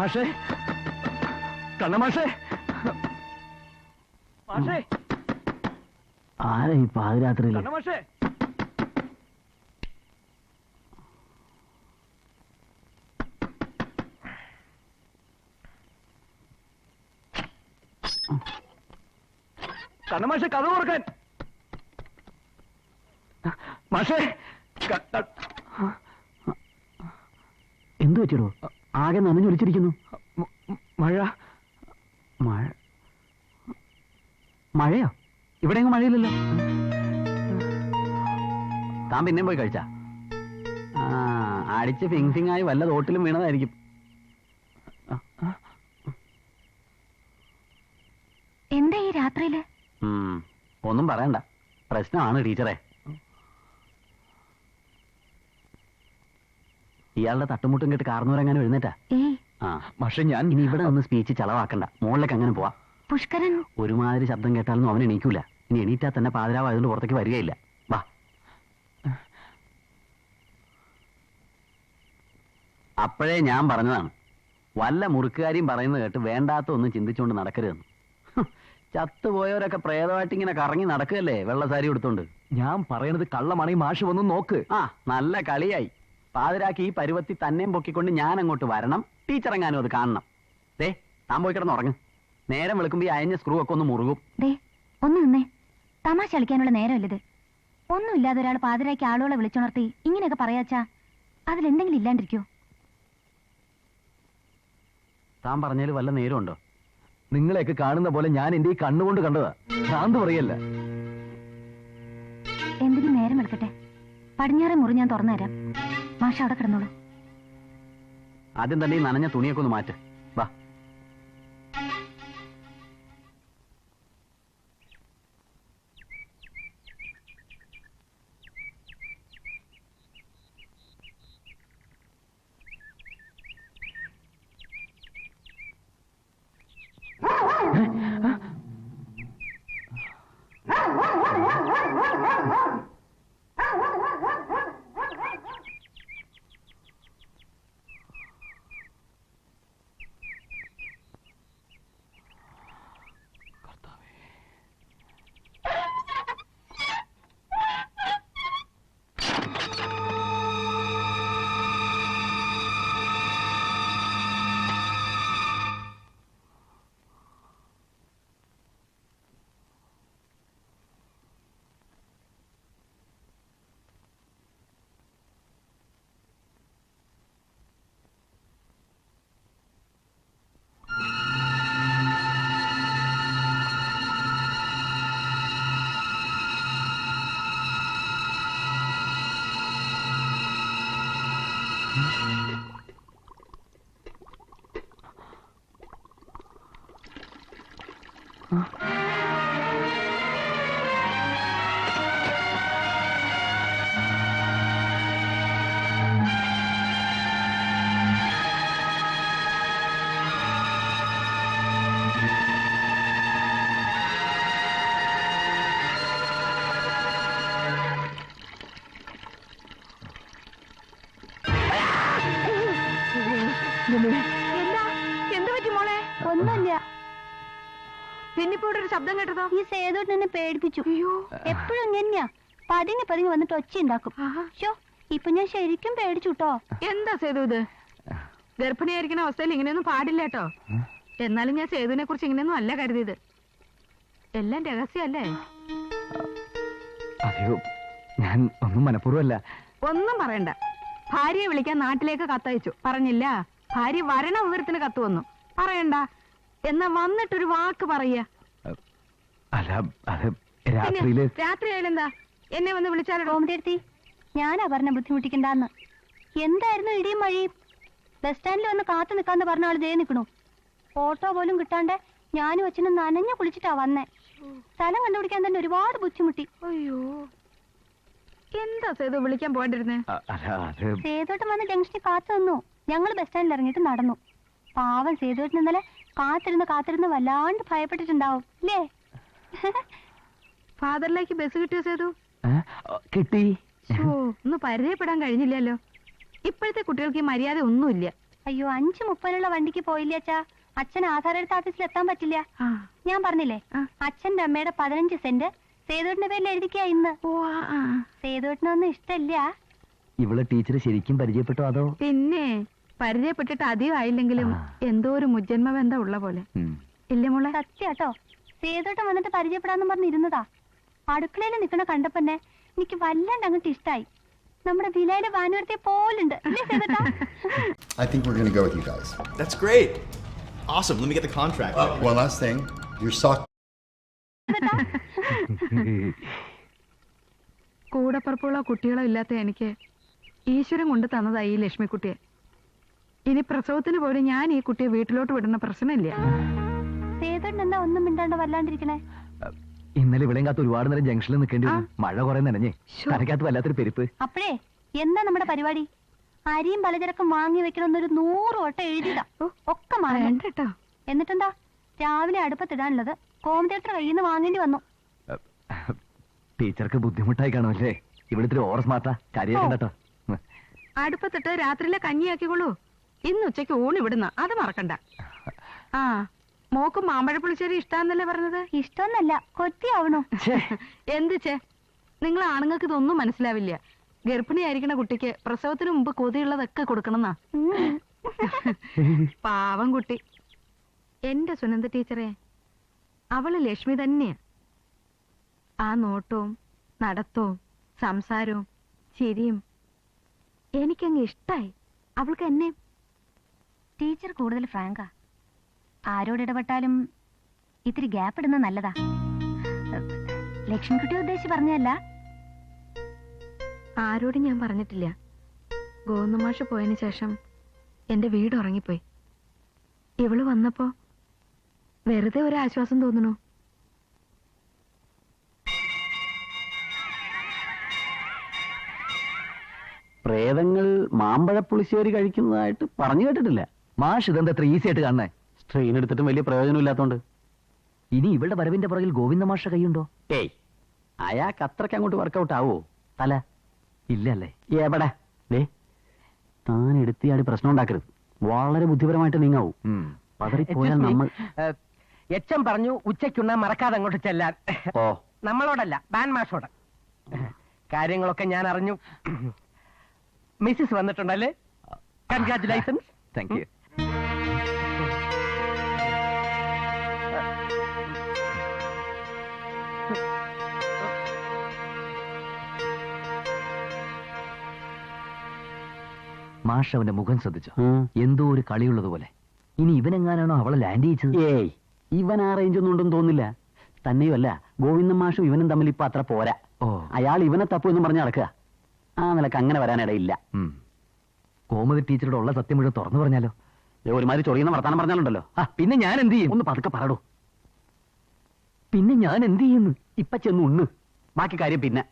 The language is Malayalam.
മാഷേ, കണ്ണമാഷേ, മാഷേ, ആരാ ഈ പാതിരാത്രിയിൽ? കണ്ണമാഷേ, കണ്ണമാഷെ കഥ തുറക്കാൻ. മാഷേ, എന്തു വെച്ചിടോ? ആകെ നനഞ്ഞൊലിച്ചിരിക്കുന്നു. മഴ. മഴ? മഴയോ? ഇവിടെ എങ്ങും മഴയില്ലല്ലോ. താൻ പിന്നെയും പോയി കഴിച്ചാ? അടിച്ച് ഫിങ്സിങ്ങായി വല്ല തോട്ടിലും വീണതായിരിക്കും. എന്താ ഈ രാത്രിയില്? ഒന്നും പറയണ്ട, പ്രശ്നമാണ് ടീച്ചറെ. ഇയാളുടെ തട്ടുമുട്ടും കേട്ട് കാർന്നൂരെങ്ങാനും എഴുന്നേറ്റാ? പക്ഷെ ഞാൻ ഇനി ഇവിടെ ഒന്ന് സ്പീച്ച് ചളവാക്കണ്ട, മുകളിലേക്ക് അങ്ങനെ പോവാ. പുഷ്കരൻ ഒരുമാതിരി ശബ്ദം കേട്ടാലൊന്നും അവൻ എണീക്കൂല. ഇനി എണീറ്റാ തന്നെ പാതിരാവായതുകൊണ്ട് പുറത്തേക്ക് വരികയില്ല. വാ. അപ്പോഴേ ഞാൻ പറഞ്ഞതാണ്, വല്ല മുറുക്കുകാരിയും പറയുന്നത് കേട്ട് വേണ്ടാത്ത ഒന്നും ചിന്തിച്ചുകൊണ്ട് നടക്കരുതെന്ന്. ചത്തുപോയവരൊക്കെ പ്രേതമായിട്ട് ഇങ്ങനെ കറങ്ങി നടക്കുകയല്ലേ വെള്ളസാരി എടുത്തോണ്ട്. ഞാൻ പറയണത് കള്ളമാണ്. ഈ മാഷ് വന്ന് നോക്ക്. നല്ല കളിയായി. പാതിരാക്കി ഈ പരുവത്തി തന്നെയും പൊക്കിക്കൊണ്ട് ഞാൻ അങ്ങോട്ട് വരണം, ടീച്ചർ എങ്ങാനും അത് കാണണം. ദേ, താൻ പോയി കിടന്ന് ഉറങ്ങും. നേരം വെളുക്കുമ്പോ ഈ അയഞ്ഞ സ്ക്രൂ ഒക്കെ ഒന്ന് മുറുകും. ഒന്ന് നിന്നേ, തമാശ കളിക്കാനുള്ള നേരമല്ലത്. ഒന്നുമില്ലാതെ ഒരാൾ പാതിരാക്കി ആളുകളെ വിളിച്ചുണർത്തി ഇങ്ങനെയൊക്കെ പറയാച്ചാ അതിലെന്തെങ്കിലും ഇല്ലാണ്ടിരിക്കോ? താൻ പറഞ്ഞതിൽ വല്ല നേരമുണ്ടോ? നിങ്ങളെയൊക്കെ കാണുന്ന പോലെ ഞാൻ എന്റെ ഈ കണ്ണുകൊണ്ട് കണ്ടതാ. ഭ്രാന്ത് പറയല്ല. എന്തിനും നേരം വെളുക്കട്ടെ. പടിഞ്ഞാറെ മുറി ഞാൻ തുറന്നു തരാം. മാഷ അവിടെ കിടന്നോളൂ. ആദ്യം തന്നെ ഈ നനഞ്ഞ തുണിയൊക്കെ ഒന്ന് മാറ്റ്. വാ. എന്താ പറ്റി മോളെ? ഒന്നുമില്ല. പിന്നിപ്പോടെ ഒരു ശബ്ദം കേട്ടതോ? ഈ സേതോട്ട് എന്നെ പേടിപ്പിച്ചു. എപ്പോഴും എങ്ങനെയാ പതുങ്ങി പതുങ്ങി വന്നിട്ട് ഒച്ച ഉണ്ടാക്കും. ഇപ്പൊ ഞാൻ ശരിക്കും പേടിച്ചുട്ടോ. എന്താ സേതു ഇത്? ഗർഭിണിയായിരിക്കുന്ന അവസ്ഥയിൽ ഇങ്ങനെയൊന്നും പാടില്ല കേട്ടോ. എന്നാലും ഞാൻ സേതുവിനെ കുറിച്ച് ഇങ്ങനെയൊന്നും അല്ല കരുതിയത്. എല്ലാം രഹസ്യമല്ലേ? അതെയോ, ഞാൻ ഒന്നും മനഃപൂർവ്വമല്ല. ഒന്നും പറയണ്ട. ഭാര്യയെ വിളിക്കാൻ നാട്ടിലേക്ക് കത്തയച്ചു, പറഞ്ഞില്ല. ഭാര്യ വരണ വിവരത്തിന് കത്ത് വന്നു, പറയണ്ട. എന്നാ വന്നിട്ടൊരു വാക്ക് പറയ. രാത്രിയായാലെന്താ? എന്നെ വന്ന് വിളിച്ചാലോ? കോമഡിയെടുത്തി ഞാനാ പറഞ്ഞ ബുദ്ധിമുട്ടിക്കണ്ടെന്ന്. എന്തായിരുന്നു ഇടിയും മഴയും? ബസ് സ്റ്റാൻഡിൽ വന്ന് കാത്തു നിൽക്കാന്ന് പറഞ്ഞ ആള് ദേ നിൽക്കണു. ഓട്ടോ പോലും കിട്ടാണ്ട് ഞാനും അച്ഛനും നനഞ്ഞു കുളിച്ചിട്ടാ വന്നേ. സ്ഥലം കണ്ടുപിടിക്കാൻ തന്നെ ഒരുപാട് ബുദ്ധിമുട്ടി. അയ്യോ, എന്താ സേതു വിളിക്കാൻ പോയിട്ടിരുന്നേ? സേതോട്ടം വന്ന് ജംഗ്ഷനിൽ കാത്തു നിന്നു. ഞങ്ങൾ ബസ് സ്റ്റാൻഡിൽ ഇറങ്ങിയിട്ട് നടന്നു. പാവം സേതുവേട്ടൻ ഇന്നലെ കാത്തിരുന്ന് വല്ലാണ്ട് ഭയപ്പെട്ടിട്ടുണ്ടാവും അല്ലേ? ഫാദറിലേക്ക് ബസ് കിട്ടിയോ സേതു? കിട്ടി. ഒന്ന് പരിചയപ്പെടാൻ കഴിഞ്ഞില്ലല്ലോ. ഇപ്പോഴത്തെ കുട്ടികൾക്ക് ഈ മര്യാദ ഒന്നുമില്ല. അയ്യോ 5:30 വണ്ടിക്ക് പോയില്ല അച്ഛാ. അച്ഛൻ ആധാർ എടുത്ത ഓഫീസിൽ എത്താൻ പറ്റില്ല. ആ. ഞാൻ പറഞ്ഞില്ലേ ആ. അച്ഛന്റെ അമ്മയുടെ 15 സെന്റ് സേതുവേട്ടന്റെ പേരിൽ എഴുതിക്കാ ഇന്ന്. ഓ ആ. സേതുവേട്ടനൊന്നും ഇഷ്ടല്ല. ഇവളെ ടീച്ചർ ശരിക്കും പരിചയപ്പെട്ടോ അതോ? പിന്നെ പരിചയപ്പെട്ടിട്ട് അധികം ആയില്ലെങ്കിലും ആ. എന്തോ ഒരു മുജ്ജന്മ ബന്ധം ഉള്ള പോലെ. ഉം. ഇല്ല മോളെ? സത്യാട്ടോ. സേതുവേട്ടൻ വന്നിട്ട് പരിചയപ്പെടാന്ന് പറഞ്ഞിരുന്നതാ. അടുക്കളയിൽ നിൽക്കണ കണ്ടപ്പന്നെ എനിക്ക് വല്ലാണ്ട് അങ്ങോട്ട് ഇഷ്ടായി. നമ്മുടെ വിലയിലെ വാനുവരത്തെ പോലുണ്ട്. ഇല്ലേ സേതുവേട്ടാ? I think we're going to go with you guys. That's great. Awesome. Let me get the contract. One last thing. Your sock. കൂടപ്പറപ്പുകളോ കുട്ടികളോ ഇല്ലാത്ത എനിക്ക് ഈശ്വരൻ കൊണ്ട് തന്നതാ ഈ ലക്ഷ്മിക്കുട്ടിയെ. ഇനി പ്രസവത്തിന് പോലും ഞാൻ ഈ കുട്ടിയെ വീട്ടിലോട്ട് വിടുന്ന പ്രശ്നമില്ല. സേതുവേട്ടൻ എന്താ ഒന്നും മിണ്ടാണ്ട് വല്ലാണ്ടിരിക്കണേ? ഇന്നലെ ഇവിടെയും കാത്ത് ഒരുപാട് നേരം ജംഗ്ഷനിൽ നിൽക്കേണ്ടി വന്നു. മഴ കുറെ നനഞ്ഞേ. ശോ. കരക്കകത്ത് വല്ലാത്തൊരു പെരുപ്പ്. അപ്പഴേ എന്താ നമ്മുടെ പരിപാടി? അരിയും പലചരക്കും വാങ്ങി വെക്കണമെന്നൊരു 100 വട്ടം എഴുതിയതാ. ഒക്കെ മറന്നു. വേണ്ട കേട്ടോ. എന്നിട്ടെന്താ രാവിലെ അടുപ്പത്തിടാനുള്ളത് കോമതേട്ടർ കയ്യിൽ നിന്ന് വാങ്ങേണ്ടി വന്നു. ടീച്ചർക്ക് ബുദ്ധിമുട്ടായി കാണുമല്ലേ? ഇവിടുത്തെ ഓവർ സ്മാർട്ടാ. കാര്യമായിട്ട് കേട്ടോ. അടുപ്പത്തിട്ട് രാത്രിയിലെ കഞ്ഞിയാക്കിക്കോളൂ. ഇന്ന് ഉച്ചയ്ക്ക് ഊണ് ഇവിടുന്ന, അത് മറക്കണ്ട. ആ മോക്ക് മാമ്പഴ പുളിശ്ശേരി ഇഷ്ടാന്നല്ലേ പറഞ്ഞത്? ഇഷ്ടമൊന്നല്ല, കൊത്തിയാവണോ? എന്ത് ചേ, നിങ്ങൾ ആണുങ്ങൾക്ക് ഇതൊന്നും മനസ്സിലാവില്ല. ഗർഭിണിയായിരിക്കണ കുട്ടിക്ക് പ്രസവത്തിന് മുമ്പ് കൊതിയുള്ളതൊക്കെ കൊടുക്കണമെന്നാ. പാവം കുട്ടി. എന്റെ സുനന്ദ ടീച്ചറെ, അവള് ലക്ഷ്മി തന്നെയാ. ആ നോട്ടവും നടത്തവും സംസാരവും ചിരിയും എനിക്കങ്ങ് ഇഷ്ടായി. അവൾക്ക് എന്നെ. ടീച്ചർ കൂടുതൽ ഫ്രാങ്കാ. ആരോട് ഇടപെട്ടാലും ഇത്തിരി ഗ്യാപ്പ് ഇടുന്നത് നല്ലതാ. ലക്ഷ്മിക്കുട്ടി ഉദ്ദേശിച്ച് പറഞ്ഞതല്ല. ആരോടും ഞാൻ പറഞ്ഞിട്ടില്ല. ഗോവിന്ദമാഷ് പോയതിനു ശേഷം എന്റെ വീട് ഉറങ്ങിപ്പോയി. ഇവള് വന്നപ്പോ വെറുതെ ഒരു ആശ്വാസം തോന്നണു. പ്രേതങ്ങൾ മാമ്പഴപ്പുളിശ്ശേരി കഴിക്കുന്നതായിട്ട് പറഞ്ഞു കേട്ടിട്ടില്ല. മാഷ് ഇതെന്താ അത്ര ഈസി ആയിട്ട് കാണുന്നേ? സ്ട്രെയിൻ എടുത്തിട്ടും വലിയ പ്രയോജനമില്ലാത്തോണ്ട്. ഇനി ഇവളുടെ വരവിന്റെ പുറകിൽ ഗോവിന്ദ മാഷ കൈയുണ്ടോ? ഏയ്, അയാൾക്ക് അത്രയ്ക്ക് അങ്ങോട്ട് വർക്കൗട്ട് ആവോ? തല ഇല്ലല്ലേ? എവിടെ ദേ, താൻ എടുത്തിയാടി പ്രശ്നം ഉണ്ടാക്കരുത്. വളരെ ബുദ്ധിപരമായിട്ട് നീങ്ങാവൂ. പതറിപ്പോയാൽ നമ്മൾ എച്ചൻ പറഞ്ഞു ഉച്ചയ്ക്കുണ്ണ മറക്കാതെ അങ്ങോട്ട് ചെല്ലാൻ. ഓ നമ്മളോടല്ല, ബാൻ മാഷോട്. കാര്യങ്ങളൊക്കെ ഞാൻ അറിഞ്ഞു. മിസ്സിസ് വന്നിട്ടുണ്ടല്ലേ? കൺഗ്രാറ്റുലേഷൻസ്. Thank you. മാഷ് അവന്റെ മുഖം ശ്രദ്ധിച്ചു. എന്തോ ഒരു കളിയുള്ളതുപോലെ. ഇനി ഇവനെങ്ങാനാണോ അവളെ ലാൻഡ് ചെയ്യിച്ചത്? ഏയ്, ഇവൻ ആ റേഞ്ച് ഒന്നും ഉണ്ടെന്ന് തോന്നില്ല. തന്നെയുമല്ല, ഗോവിന്ദൻ മാഷും ഇവനും തമ്മിൽ ഇപ്പൊ അത്ര പോരാ. ഓ, അയാൾ ഇവനെ തപ്പു എന്നും പറഞ്ഞ് നടക്കുക. ആ നിലക്ക് അങ്ങനെ വരാനിടയില്ല. കോമതി ടീച്ചറുടെ ഉള്ള സത്യം മുഴുവൻ തുറന്നു പറഞ്ഞാലോ? ഒരുമാതിരി ചൊറിയുന്ന വർത്താനം പറഞ്ഞാലുണ്ടല്ലോ. പിന്നെ ഞാൻ എന്ത് ചെയ്യും? ഒന്ന് പതുക്കെ പറടോ. പിന്നെ ഞാൻ എന്ത് ചെയ്യുന്നു? ഇപ്പൊ ചെന്ന് ഉണ്ണ്, ബാക്കി കാര്യം പിന്നെ.